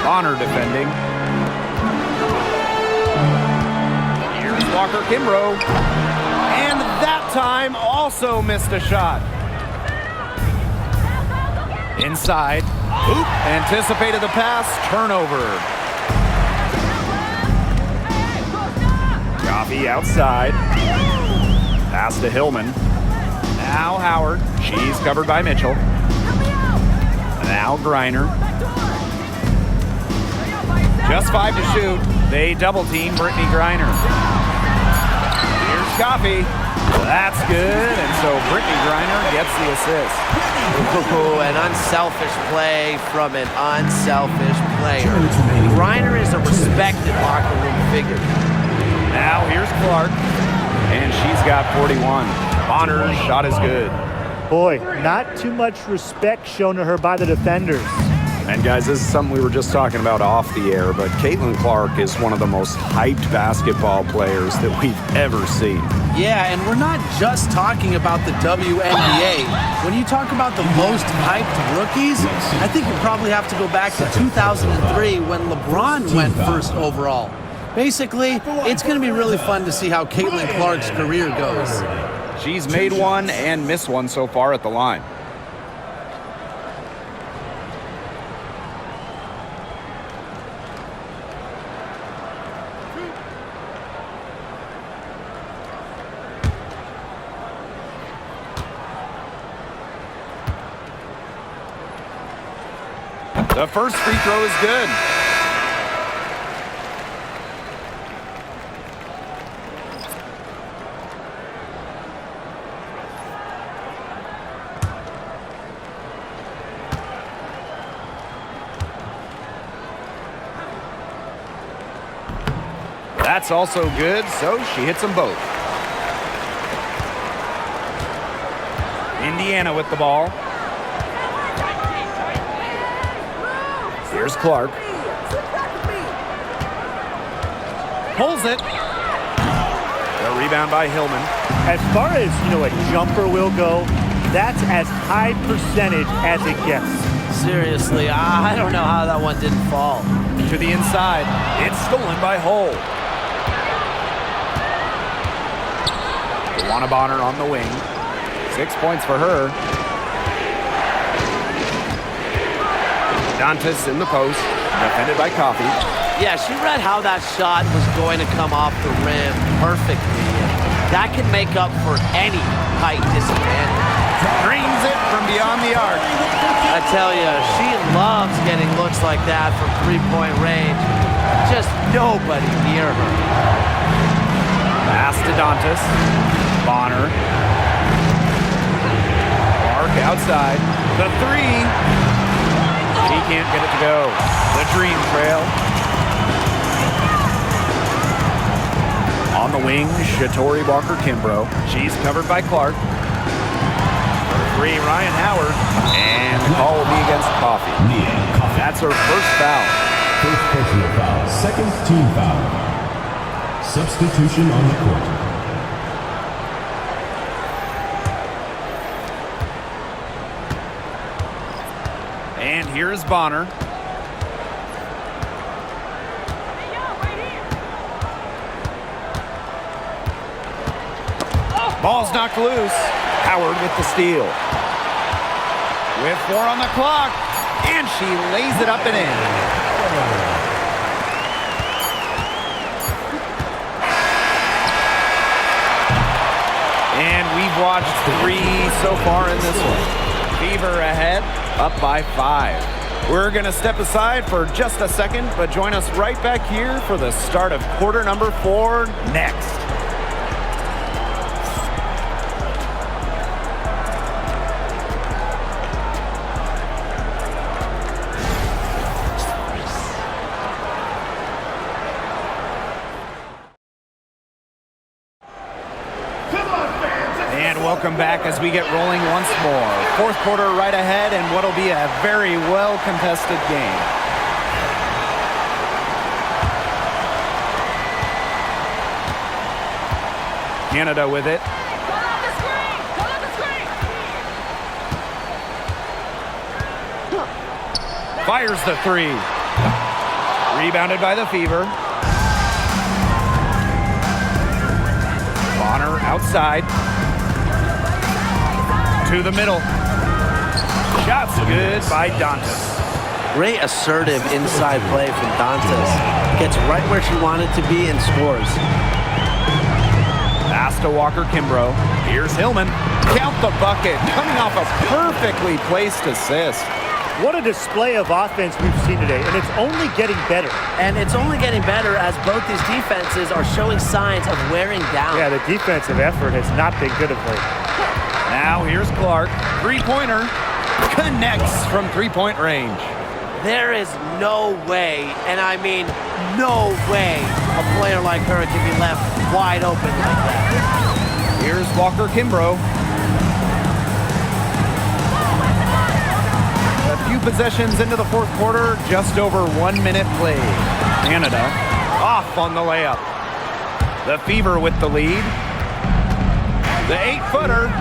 Speaker 1: Bonner defending. Here's Walker Kimbrough. And that time also missed a shot. Inside. Oop. Anticipated the pass. Turnover. Coffee outside. Pass to Hillman. Now Howard. She's covered by Mitchell. Now Griner. Just 5 to shoot. They double team Brittany Griner. Here's Coffee. That's good. And so Brittany Griner gets the assist.
Speaker 5: Ooh, an unselfish play from an unselfish player. Griner is a respected locker room figure.
Speaker 1: Now here's Clark. And she's got 41. Bonner's shot is good.
Speaker 4: Boy, not too much respect shown to her by the defenders.
Speaker 3: And guys, this is something we were just talking about off the air, but Caitlin is one of the most hyped basketball players that we've ever seen.
Speaker 9: Yeah, and we're not just talking about the WNBA. When you talk about the most hyped rookies, I think you probably have to go back to 2003 when LeBron went first overall. Basically, it's going to be really fun to see how Caitlin Clark's career goes.
Speaker 1: She's made one and missed one so far at the line. The first free throw is good. That's also good, so she hits them both. Indiana with the ball. Here's Clark. Pulls it. The rebound by Hillman.
Speaker 4: As far as, a jumper will go, that's as high percentage as it gets.
Speaker 5: Seriously, I don't know how that one didn't fall.
Speaker 1: To the inside. It's stolen by Hull. Luana Bonner on the wing. 6 points for her. Dantas in the post, defended by Coffee.
Speaker 5: Yeah, she read how that shot was going to come off the rim perfectly. That can make up for any height disadvantage.
Speaker 1: Drains it from beyond the arc.
Speaker 5: I tell you, she loves getting looks like that from three-point range. Just nobody near her.
Speaker 1: Pass to Dantas. Bonner. Clark outside. The three. She can't get it to go. The dream trail. On the wing, Shatori Walker-Kimbrough. She's covered by Clark. Three, Ryan Howard. And the call will be against Coffee. That's her first foul.
Speaker 7: First personal foul, second team foul. Substitution on the court.
Speaker 1: And here's Bonner. Ball's knocked loose. Howard with the steal. With 4 on the clock. And she lays it up and in. And we've watched 3 so far in this one. Fever ahead, up by 5. We're going to step aside for just a second, but join us right back here for the start of quarter number 4 next. Welcome back as we get rolling once more. Fourth quarter right ahead and what'll be a very well-contested game. Canada with it. Fires the three. Rebounded by the Fever. Bonner outside. To the middle. Shots good by Dantas.
Speaker 5: Great assertive inside play from Dantas. Gets right where she wanted to be and scores.
Speaker 1: Pass to Walker-Kimbrough. Here's Hillman. Count the bucket. Coming off a perfectly placed assist.
Speaker 4: What a display of offense we've seen today, and it's only getting better.
Speaker 5: And it's only getting better as both these defenses are showing signs of wearing down.
Speaker 4: Yeah, the defensive effort has not been good of late.
Speaker 1: Now here's Clark. Three-pointer. Connects from three-point range.
Speaker 5: There is no way, and I mean no way, a player like her can be left wide open like that.
Speaker 1: Here's Walker-Kimbrough. A few possessions into the fourth quarter, just over 1 minute played. Canada off on the layup. The Fever with the lead. The 8-footer.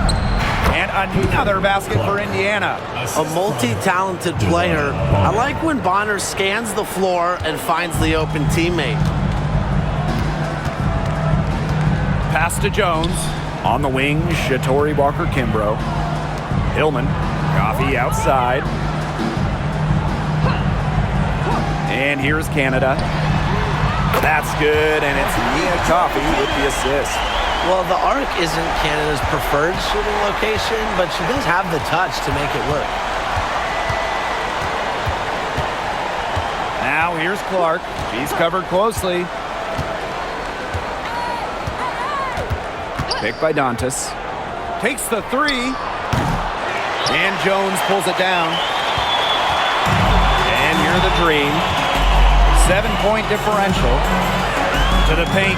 Speaker 1: And another basket for Indiana.
Speaker 5: A multi-talented player. I like when Bonner scans the floor and finds the open teammate.
Speaker 1: Pass to Jones. On the wing, Shatori Walker-Kimbrough. Hillman. Coffee outside. And here's Canada. That's good, and it's Nia Coffee with the assist.
Speaker 5: Well, the arc isn't Canada's preferred shooting location, but she does have the touch to make it work.
Speaker 1: Now here's Clark. She's covered closely. Picked by Dantas. Takes the three. And Jones pulls it down. And here's the Dream. 7-point differential to the paint.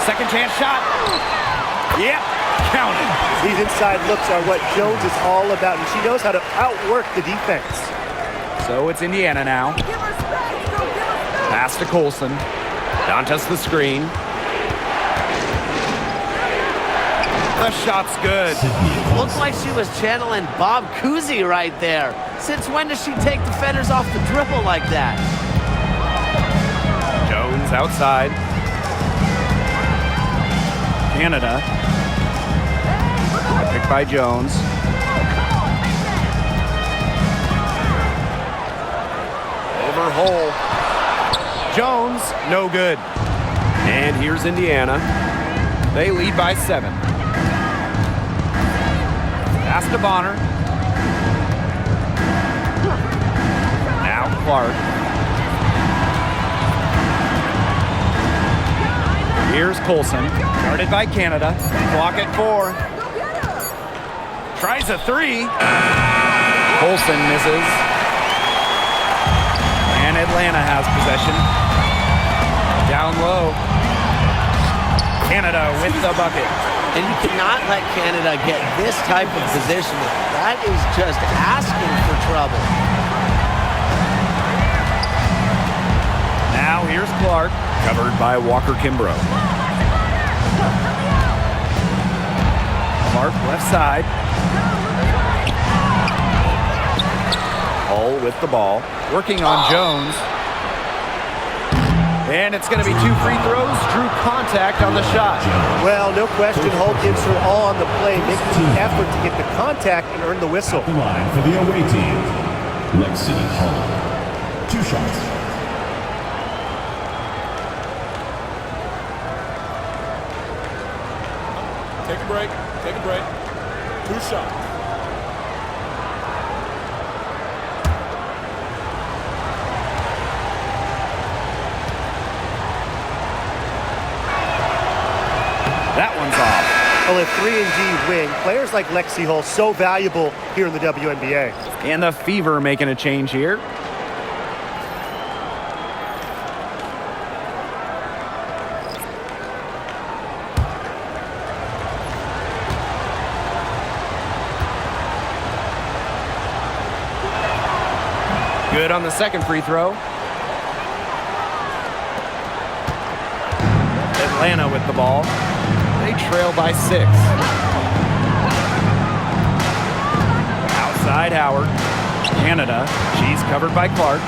Speaker 1: Second chance shot. Yep, counted.
Speaker 4: These inside looks are what Jones is all about, and she knows how to outwork the defense.
Speaker 1: So it's Indiana now. Pass to Colson. Dantas the screen. The shot's good.
Speaker 5: Looks like she was channeling Bob Cousy right there. Since when does she take defenders off the dribble like that?
Speaker 1: Jones outside. Canada. Picked by Jones. Over Hole. Jones, no good. And here's Indiana. They lead by 7. Pass to Bonner. Now Clark. Here's Colson. Guarded by Canada. Block at 4. Tries a 3. Colson misses. And Atlanta has possession. Down low. Canada with the bucket.
Speaker 5: And you cannot let Canada get this type of positioning. That is just asking for trouble.
Speaker 1: Now here's Clark, covered by Walker-Kimbrough. Clark left side. Hull with the ball, working on Jones. And it's going to be 2 free throws. Drew contact on the shot.
Speaker 4: Well, no question, Hull gives her all on the play, making the effort to get the contact and earn the whistle.
Speaker 7: The line for the away team, Lexi Hull. 2 shots.
Speaker 8: Take a break. Take a break. 2 shots.
Speaker 1: That one's off.
Speaker 4: Well, a 3-and-D wing. Players like Lexi Hull, so valuable here in the WNBA.
Speaker 1: And the Fever making a change here. Good on the second free throw. Atlanta with the ball. They trail by 6. Outside Howard. Canada. She's covered by Clark.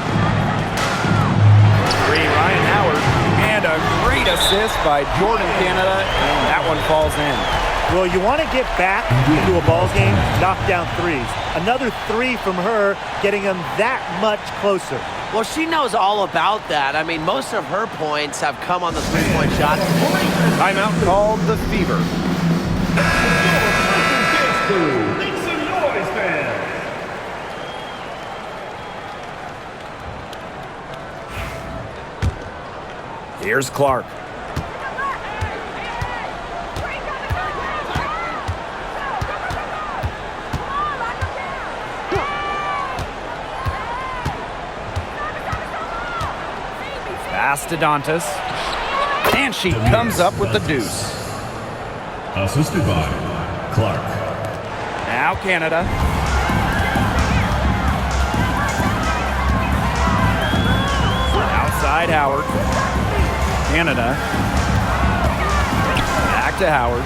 Speaker 1: 3, Ryan Howard. And a great assist by Jordan Canada. And that one falls in.
Speaker 4: Well, you want to get back into a ball game, knock down threes. Another 3 from her, getting them that much closer.
Speaker 5: Well, she knows all about that. I mean, most of her points have come on the three-point shot.
Speaker 1: Timeout called the Fever.
Speaker 7: Make some noise, fans.
Speaker 3: Here's Clark.
Speaker 1: Pass to Dantas. And she comes up with the deuce.
Speaker 7: Assisted by Clark.
Speaker 1: Now Canada. Outside Howard. Canada. Back to Howard.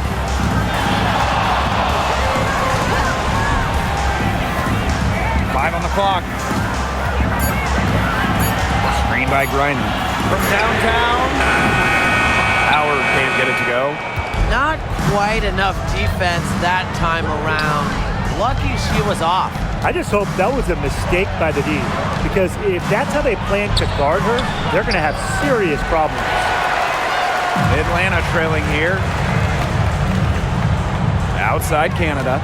Speaker 1: Five on the clock. Screen by Griner. From downtown. Howard can't get it to go.
Speaker 5: Not quite enough defense that time around. Lucky she was off.
Speaker 4: I just hope that was a mistake by the D, because if that's how they plan to guard her, they're going to have serious problems.
Speaker 1: Atlanta trailing here. Outside Canada.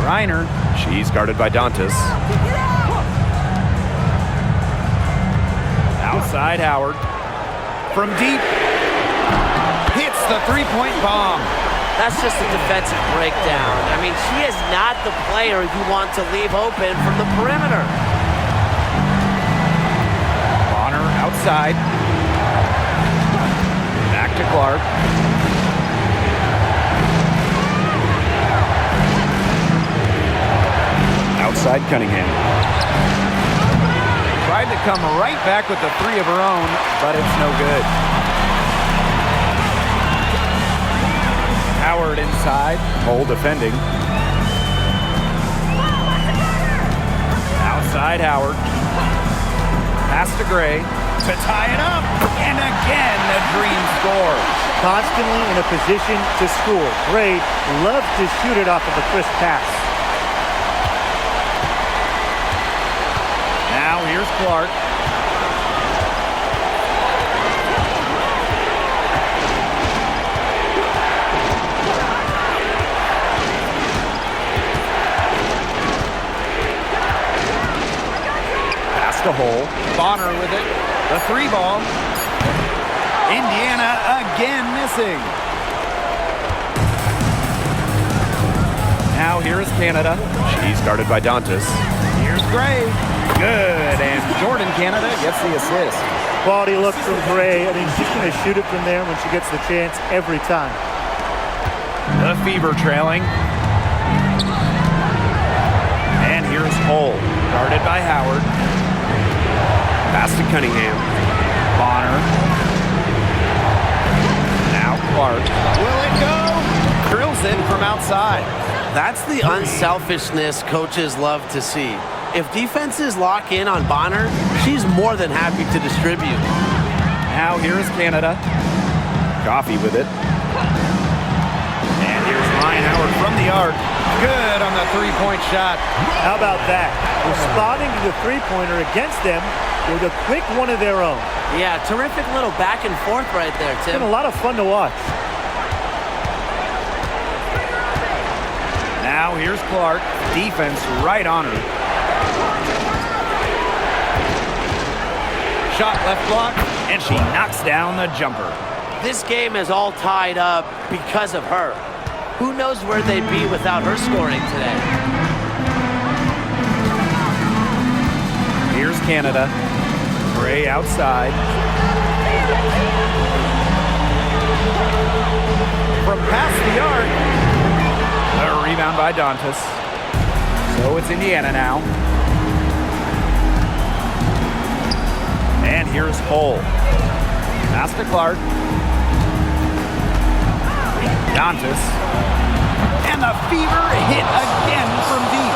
Speaker 1: Reiner. She's guarded by Dantas. Outside Howard. From deep. Hits the three-point bomb.
Speaker 5: That's just a defensive breakdown. I mean, she is not the player you want to leave open from the perimeter.
Speaker 1: Bonner outside. Back to Clark. Outside Cunningham. Tried to come right back with the 3 of her own, but it's no good. Howard inside. Cole defending. Outside Howard. Pass to Gray to tie it up. And again, the Dream score.
Speaker 4: Constantly in a position to score. Gray loves to shoot it off of a crisp pass.
Speaker 1: Now here's Clark. Pass to Hole. Bonner with it. The 3 ball. Indiana again missing. Now here is Canada. She's guarded by Dantas. Here's Gray. Good, and Jordan Canada gets the assist.
Speaker 4: Quality look from Gray. I mean, she's going to shoot it from there when she gets the chance every time.
Speaker 1: The Fever trailing. And here's Hole, guarded by Howard. Pass to Cunningham. Bonner. Now Clark. Will it go? Drills it from outside.
Speaker 5: That's the unselfishness coaches love to see. If defenses lock in on Bonner, she's more than happy to distribute.
Speaker 1: Now here is Canada. Coffee with it. And here's Ryan Howard from the arc. Good on the 3-point shot.
Speaker 4: How about that? Responding to the three-pointer against them with a quick one of their own.
Speaker 5: Yeah, terrific little back and forth right there,
Speaker 4: It's
Speaker 5: Tim.
Speaker 4: been a lot of fun to watch.
Speaker 1: Now here's Clark. Defense right on her. Shot left block, and she knocks down the jumper.
Speaker 5: This game is all tied up because of her. Who knows where they'd be without her scoring today?
Speaker 1: Here's Canada. Gray outside. From past the arc. A rebound by Dantas. So it's Indiana now. And here's Cole. Pass to Clark. Dantas. And the Fever hit again from deep.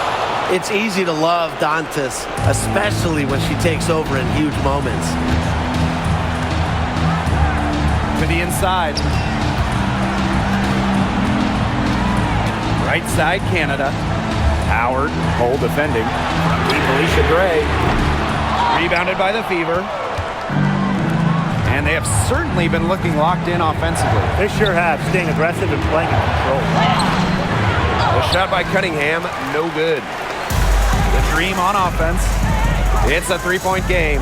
Speaker 5: It's easy to love Dantas, especially when she takes over in huge moments.
Speaker 1: To the inside. Right side, Canada. Howard, Cole defending. Felicia Gray. Rebounded by the Fever. And they have certainly been looking locked in offensively.
Speaker 4: They sure have, staying aggressive and playing in control.
Speaker 2: The shot by Cunningham, no good.
Speaker 1: The Dream on offense. It's a three-point game.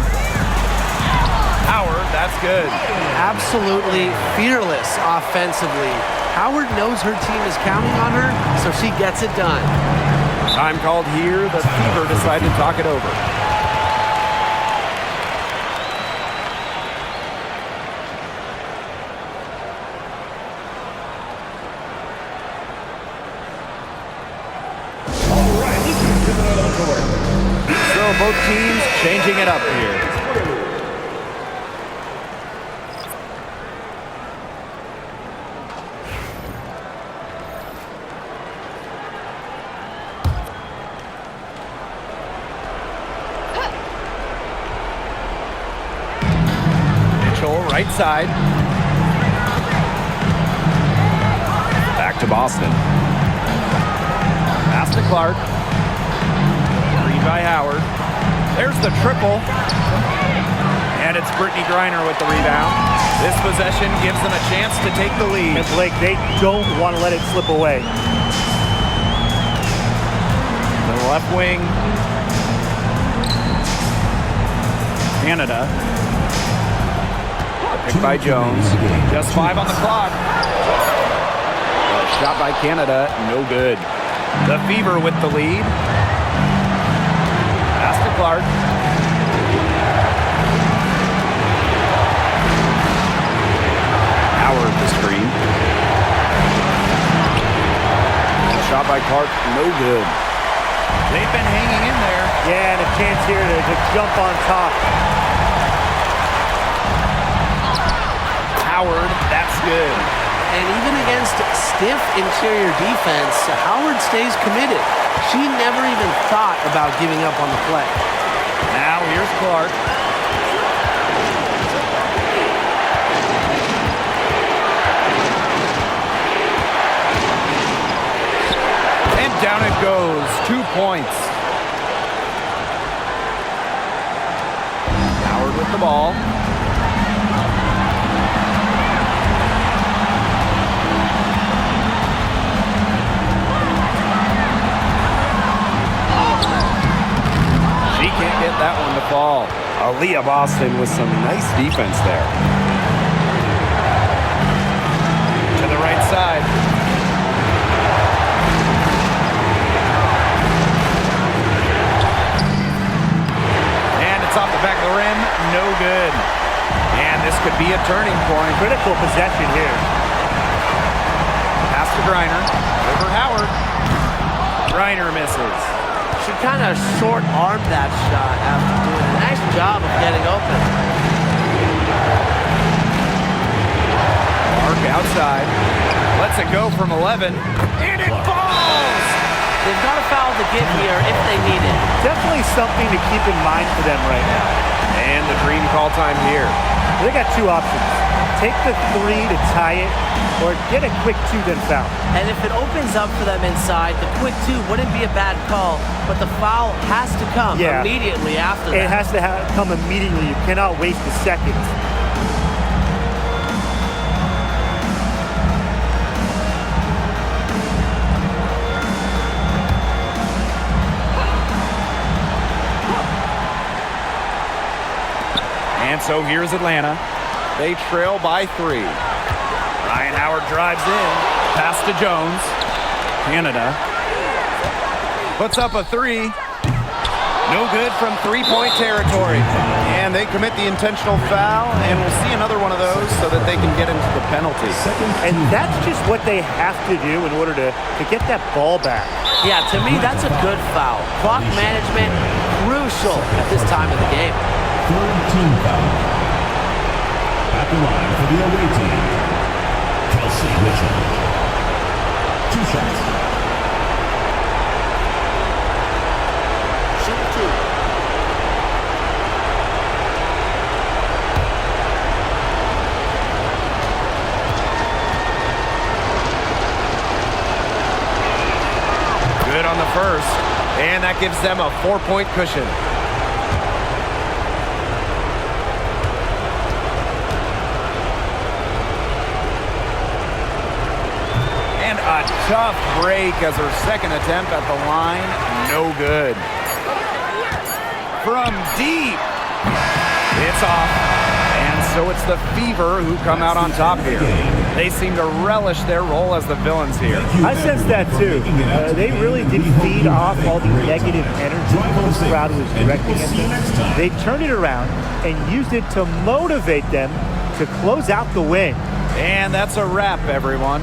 Speaker 1: Howard, that's good.
Speaker 5: Absolutely fearless offensively. Howard knows her team is counting on her, so she gets it done.
Speaker 1: Time called here. The Fever decide to talk it over. So both teams changing it up here. Right side. Back to Boston. Pass to Clark. Read by Howard. There's the triple. And it's Brittany Griner with the rebound. This possession gives them a chance to take the lead.
Speaker 4: And Blake, they don't want to let it slip away.
Speaker 1: To the left wing. Canada. Picked by Jones. Just 5 on the clock. Shot by Canada, no good. The Fever with the lead. Pass to Clark. Howard the screen. Shot by Clark, no good. They've been hanging in there.
Speaker 4: Yeah, and a chance here to jump on top.
Speaker 1: Howard, that's good.
Speaker 5: And even against stiff interior defense, Howard stays committed. She never even thought about giving up on the play.
Speaker 1: Now here's Clark. And down it goes. 2 points. Howard with the ball. She can't get that one to fall. Aaliyah Boston with some nice defense there. To the right side. And it's off the back of the rim. No good. And this could be a turning point.
Speaker 4: Critical possession here.
Speaker 1: Pass to Griner. Over Howard. Griner misses.
Speaker 5: She kind of short-armed that shot after doing a nice job of getting open.
Speaker 1: Clark outside. Lets it go from 11. And it falls!
Speaker 5: They've got a foul to get here if they need it.
Speaker 4: Definitely something to keep in mind for them right now.
Speaker 1: And the Dream call time here.
Speaker 4: They got two options. Take the 3 to tie it, or get a quick 2 then foul.
Speaker 5: And if it opens up for them inside, the quick 2 wouldn't be a bad call, but the foul has to come immediately after that.
Speaker 4: It has to come immediately. You cannot waste a second.
Speaker 1: And so here's Atlanta. They trail by 3. Ryan Howard drives in. Pass to Jones. Canada puts up a 3. No good from three-point territory. And they commit the intentional foul, and we'll see another one of those so that they can get into the penalty.
Speaker 4: And that's just what they have to do in order to get that ball back.
Speaker 5: Yeah, to me, that's a good foul. Clock management, crucial at this time of the game.
Speaker 7: third team foul. At the line for the away team, Kelsey Mitchell. 2 shots.
Speaker 8: Shoot 2.
Speaker 2: Good on the first, and that gives them a 4-point cushion. And a tough break as her second attempt at the line, no good. From deep, it's off. And so it's the Fever who come out on top here. They seem to relish their role as the villains here.
Speaker 4: I sense that too. They really did feed off all the negative energy the crowd was directing at them. They turned it around and used it to motivate them to close out the win.
Speaker 1: And that's a wrap, everyone.